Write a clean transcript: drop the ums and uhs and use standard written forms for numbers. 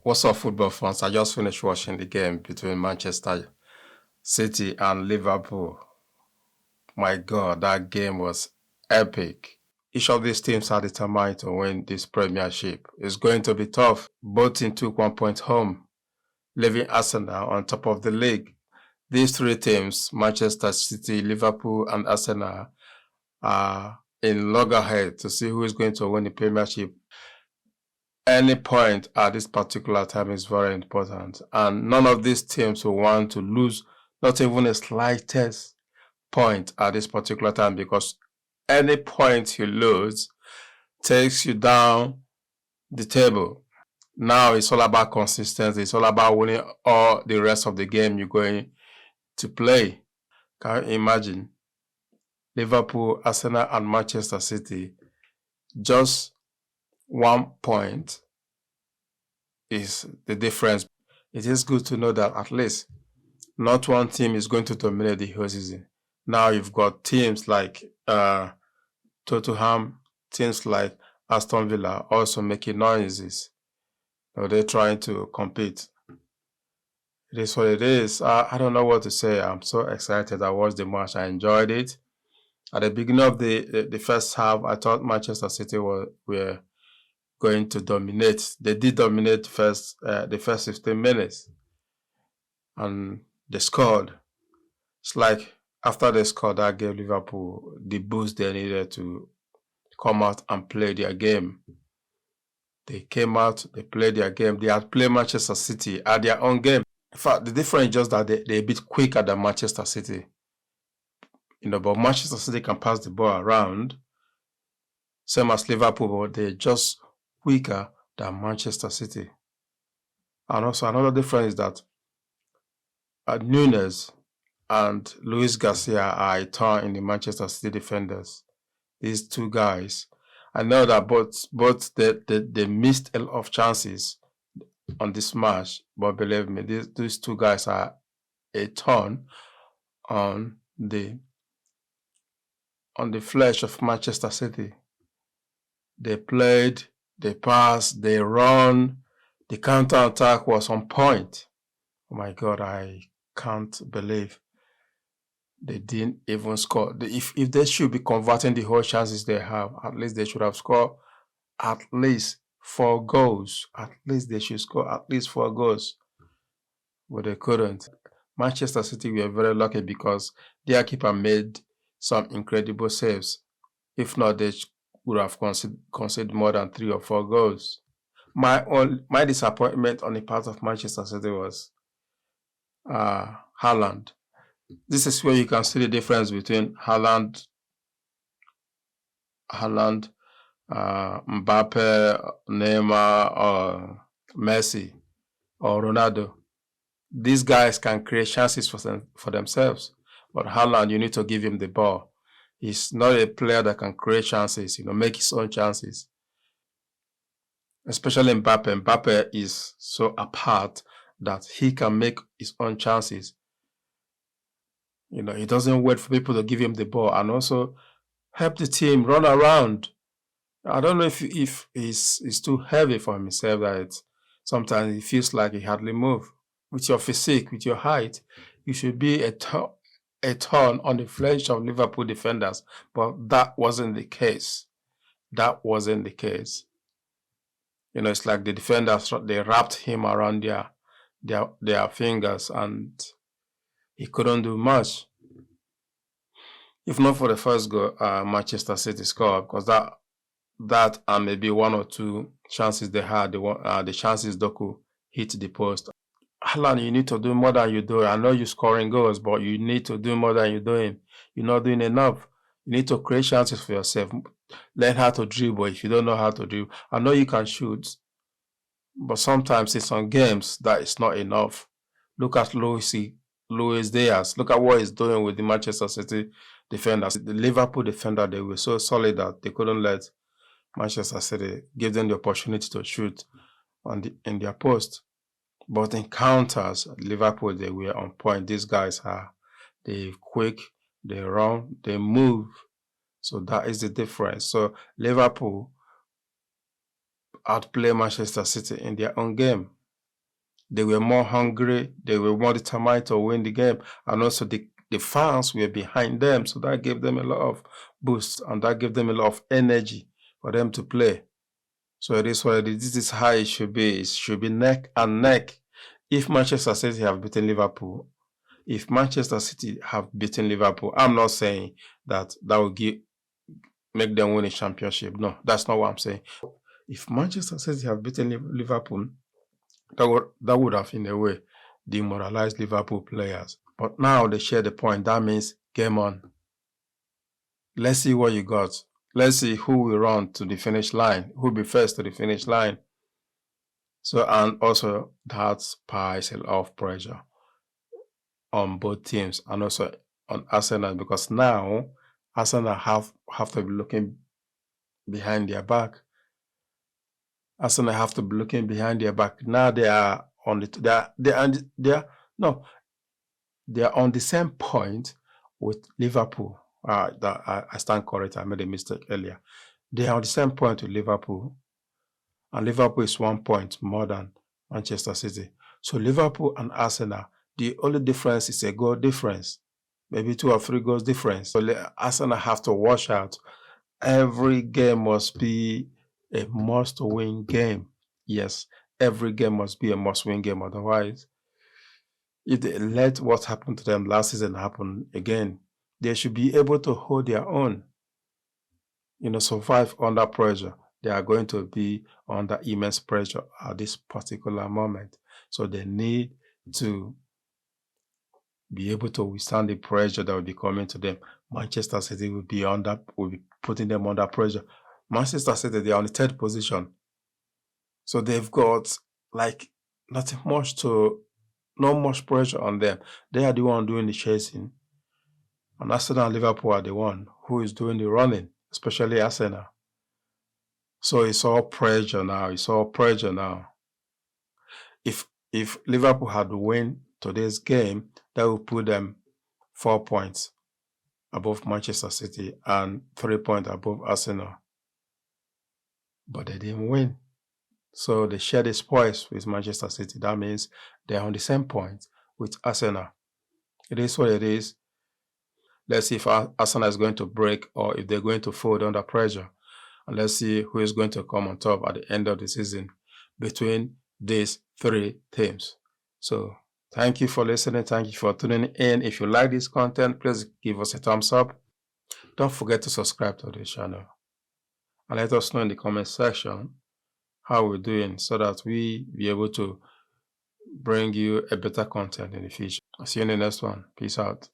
What's up, football fans? I just finished watching the game between Manchester City and Liverpool. My God, that game was epic. Each of these teams are determined to win this premiership. It's going to be tough. Both teams took 1 point home, leaving Arsenal on top of the league. These three teams, Manchester City, Liverpool, and Arsenal, are in loggerhead to see who is going to win the premiership. Any point at this particular time is very important, and none of these teams will want to lose not even a slightest point at this particular time, because any point you lose takes you down the table. Now it's all about consistency. It's all about winning all the rest of the game you're going to play. Can you imagine? Liverpool, Arsenal, and Manchester City, just 1 point is the difference. It is good to know that at least not one team is going to dominate the whole season. Now you've got teams like Tottenham, teams like Aston Villa also making noises. They're trying to compete. It is what it is. I don't know what to say. I'm so excited. I watched the match. I enjoyed it. At the beginning of the first half, I thought Manchester City were going to dominate. They did dominate the first 15 minutes, and they scored. It's like after they scored, that gave Liverpool the boost they needed to come out and play their game. They came out, they played their game. They had played Manchester City at their own game. In fact, the difference is just that they're a bit quicker than Manchester City. But Manchester City can pass the ball around, same as Liverpool, but they're just quicker than Manchester City. And also another difference is that Nunes and Luis Garcia are a turn in the Manchester City defenders. These two guys, I know that both they missed a lot of chances on this match, but believe me, these two guys are a turn on the flesh of Manchester City. They played, they passed, they run. The counter-attack was on point. Oh my God, I can't believe they didn't even score. If they should be converting the whole chances they have, at least they should have scored at least 4 goals. At least they should score at least 4 goals. But they couldn't. Manchester City were very lucky because their keeper made some incredible saves. If not, they would have conceded more than 3 or 4 goals. My disappointment on the part of Manchester City was Haaland. This is where you can see the difference between Haaland, Mbappe, Neymar, or Messi, or Ronaldo. These guys can create chances for themselves, but Haaland, you need to give him the ball. He's not a player that can create chances, make his own chances. Especially Mbappe. Mbappe is so apart that he can make his own chances. He doesn't wait for people to give him the ball, and also help the team run around. I don't know if he's too heavy for himself, that sometimes he feels like he hardly moves. With your physique, with your height, you should be a turn on the flesh of Liverpool defenders, but that wasn't the case. That wasn't the case. It's like the defenders, they wrapped him around their fingers, and he couldn't do much. If not for the first goal, Manchester City scored, because that and maybe 1 or 2 chances they had, the chances Doku hit the post. Haaland, you need to do more than you do. I know you're scoring goals, but you need to do more than you're doing. You're not doing enough. You need to create chances for yourself. Learn how to dribble if you don't know how to dribble. I know you can shoot, but sometimes in some games that is not enough. Look at Luis Diaz. Look at what he's doing with the Manchester City defenders. The Liverpool defender, they were so solid that they couldn't let Manchester City give them the opportunity to shoot in their post. But in counters, Liverpool, they were on point. These guys they quick, they run, they move. So that is the difference. So Liverpool outplay Manchester City in their own game. They were more hungry. They were more determined to win the game. And also the fans were behind them. So that gave them a lot of boost and that gave them a lot of energy for them to play. So it is what it is. This is how it should be. It should be neck and neck. If Manchester City have beaten Liverpool, if Manchester City have beaten Liverpool, I'm not saying that will make them win a championship. No, that's not what I'm saying. If Manchester City have beaten Liverpool, that would have in a way demoralized Liverpool players. But now they share the point. That means game on. Let's see what you got. Let's see who will run to the finish line, who will be first to the finish line. So, and also that piles a lot of pressure on both teams and also on Arsenal, because now Arsenal have to be looking behind their back. Arsenal have to be looking behind their back. Now they are on they are on the same point with Liverpool. I stand corrected. I made a mistake earlier. They are on the same point with Liverpool, and Liverpool is 1 point more than Manchester City. So Liverpool and Arsenal, the only difference is a goal difference, maybe 2 or 3 goals difference. So Arsenal have to watch out. Every game must be a must-win game. Yes, every game must be a must-win game. Otherwise, if they let what happened to them last season happen again, they should be able to hold their own, survive under pressure. They are going to be under immense pressure at this particular moment. So they need to be able to withstand the pressure that will be coming to them. Manchester City will be putting them under pressure. Manchester City, they are on the 3rd position. So they've got like not much pressure on them. They are the one doing the chasing. And Arsenal and Liverpool are the one who is doing the running, especially Arsenal. So it's all pressure now. If Liverpool had won today's game, that would put them 4 points above Manchester City and 3 points above Arsenal. But they didn't win. So they share the spoils with Manchester City. That means they're on the same point with Arsenal. It is what it is. Let's see if Arsenal is going to break or if they're going to fold under pressure. And let's see who is going to come on top at the end of the season between these 3 teams. So thank you for listening. Thank you for tuning in. If you like this content, please give us a thumbs up. Don't forget to subscribe to the channel. And let us know in the comment section how we're doing so that we be able to bring you a better content in the future. I'll see you in the next one. Peace out.